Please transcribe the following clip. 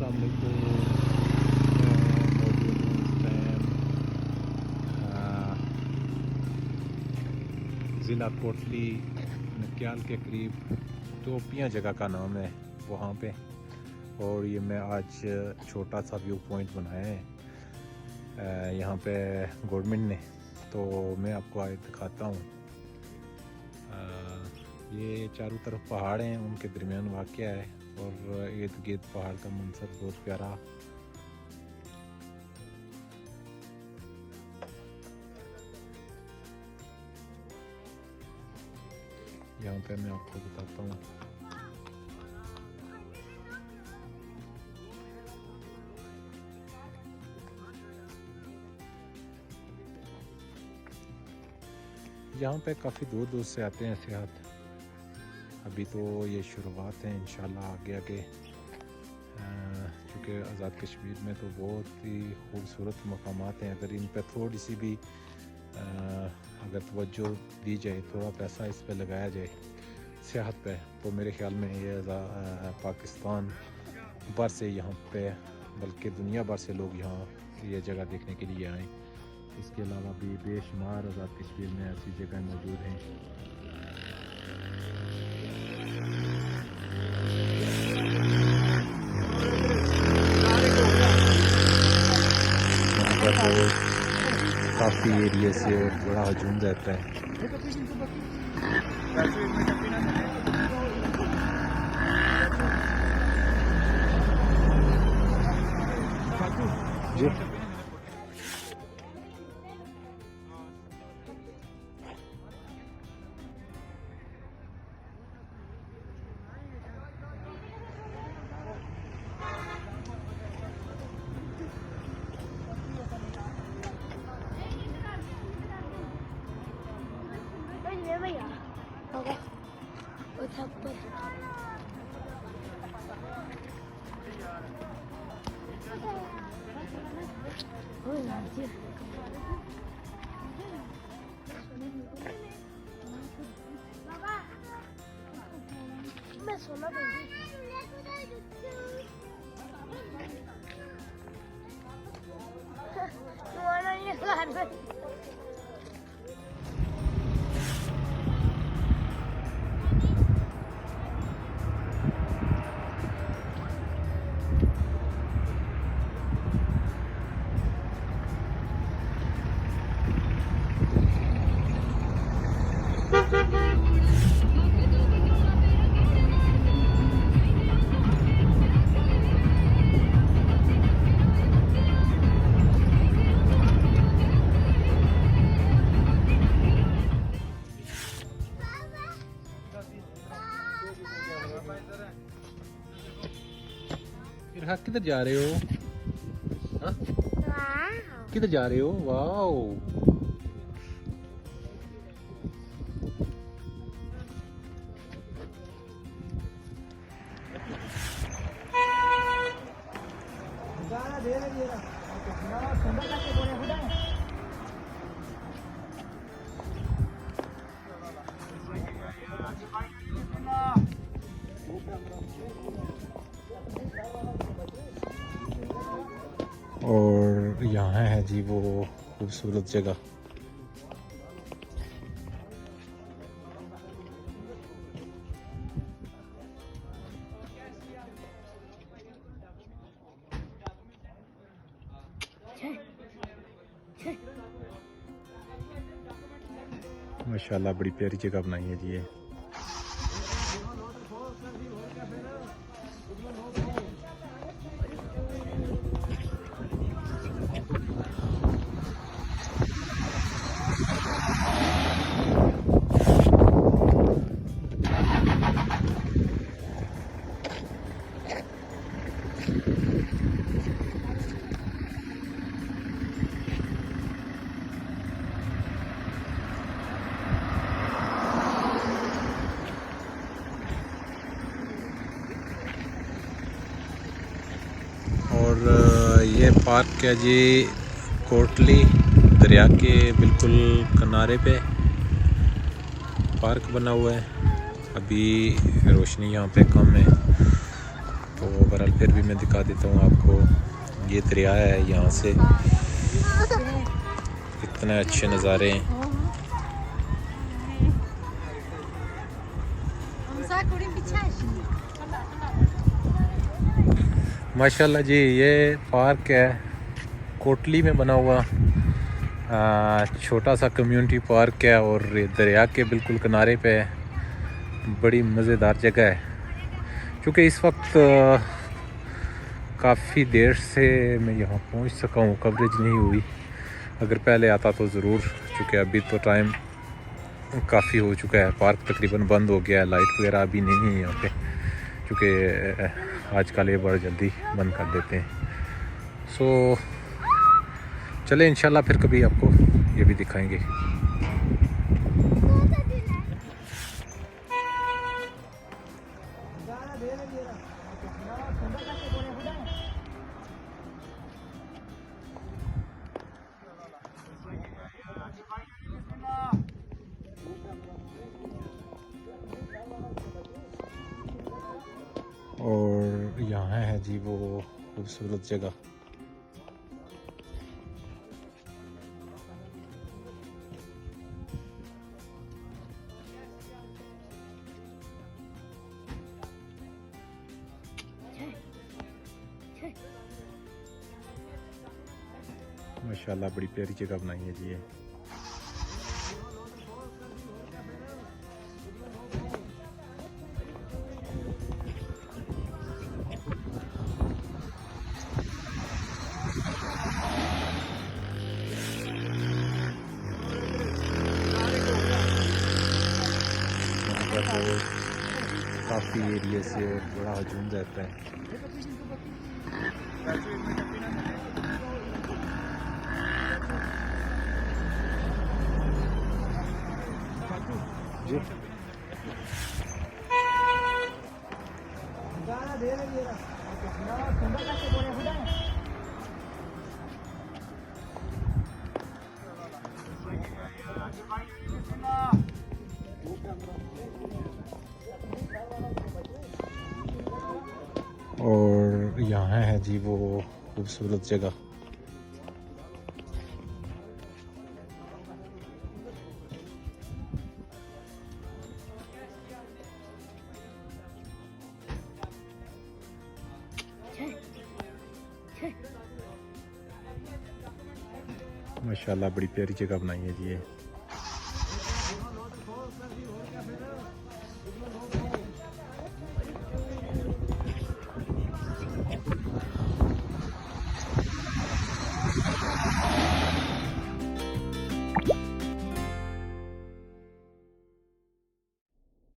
अस्सलाम वालेकुम। मैं मौजूद हूँ इस टाइम ज़िला कोटली नक्याल के करीब टोपियाँ जगह का नाम है वहाँ पे। और ये मैं आज छोटा सा व्यू पॉइंट बनाया है यहाँ पे गवर्नमेंट ने, तो मैं आपको आज दिखाता हूँ। ये चारों तरफ पहाड़ हैं, उनके दरमियान वाक़या है और इर्द गिर्द पहाड़ का मंजर बहुत प्यारा। यहाँ पे मैं आपको बताता हूँ। यहाँ पे काफ़ी दूर दूर से आते हैं सियाहत। अभी तो ये शुरुआत है, इंशाल्लाह आगे आगे क्योंकि आज़ाद कश्मीर में तो बहुत ही खूबसूरत मकामात हैं। अगर इन पे थोड़ी सी भी अगर तवज्जो दी जाए, थोड़ा पैसा इस पे लगाया जाए सियाहत पे, तो मेरे ख्याल में ये पाकिस्तान भर से यहाँ पे बल्कि दुनिया भर से लोग यहाँ ये जगह देखने के लिए आएँ। इसके अलावा भी बेशुमार आज़ाद कश्मीर में ऐसी जगह मौजूद हैं। काफ़ी एरिया से बड़ा हजूम रहता है। जी भैया होगा वो थप्पड़ हो जी बाबा मैं सोना तुम्हारा ये घर फिर किधर जा रहे हो? हाँ? किधर जा रहे हो? वाओ, और यहाँ है जी वो खूबसूरत जगह। माशाल्लाह बड़ी प्यारी जगह बनाई है जी ये। और ये पार्क है जी कोटली दरिया के बिल्कुल किनारे पे पार्क बना हुआ है। अभी रोशनी यहाँ पे कम है तो बहरहाल फिर भी मैं दिखा देता हूँ आपको। ये दरिया है, यहाँ से इतने अच्छे नज़ारे हैं। माशाल्लाह जी, ये पार्क है कोटली में बना हुआ, छोटा सा कम्युनिटी पार्क है और दरिया के बिल्कुल किनारे पे है। बड़ी मज़ेदार जगह है। क्योंकि इस वक्त काफ़ी देर से मैं यहाँ पहुँच सका हूँ, कवरेज नहीं हुई। अगर पहले आता तो ज़रूर, क्योंकि अभी तो टाइम काफ़ी हो चुका है। पार्क तकरीबन बंद हो गया है, लाइट वगैरह अभी नहीं है यहाँ पे, क्योंकि आजकल ये बड़ा जल्दी बंद कर देते हैं। सो चले इंशाल्लाह फिर कभी आपको ये भी दिखाएंगे। और यहाँ है जी वो खूबसूरत जगह। माशाल्लाह बड़ी प्यारी जगह बनाई है जी ये। काफ़ी एरिया से बड़ा हजूम रहता है। जी और यहाँ है जी वो खूबसूरत जगह। माशाल्लाह बड़ी प्यारी जगह बनाई है जी ये।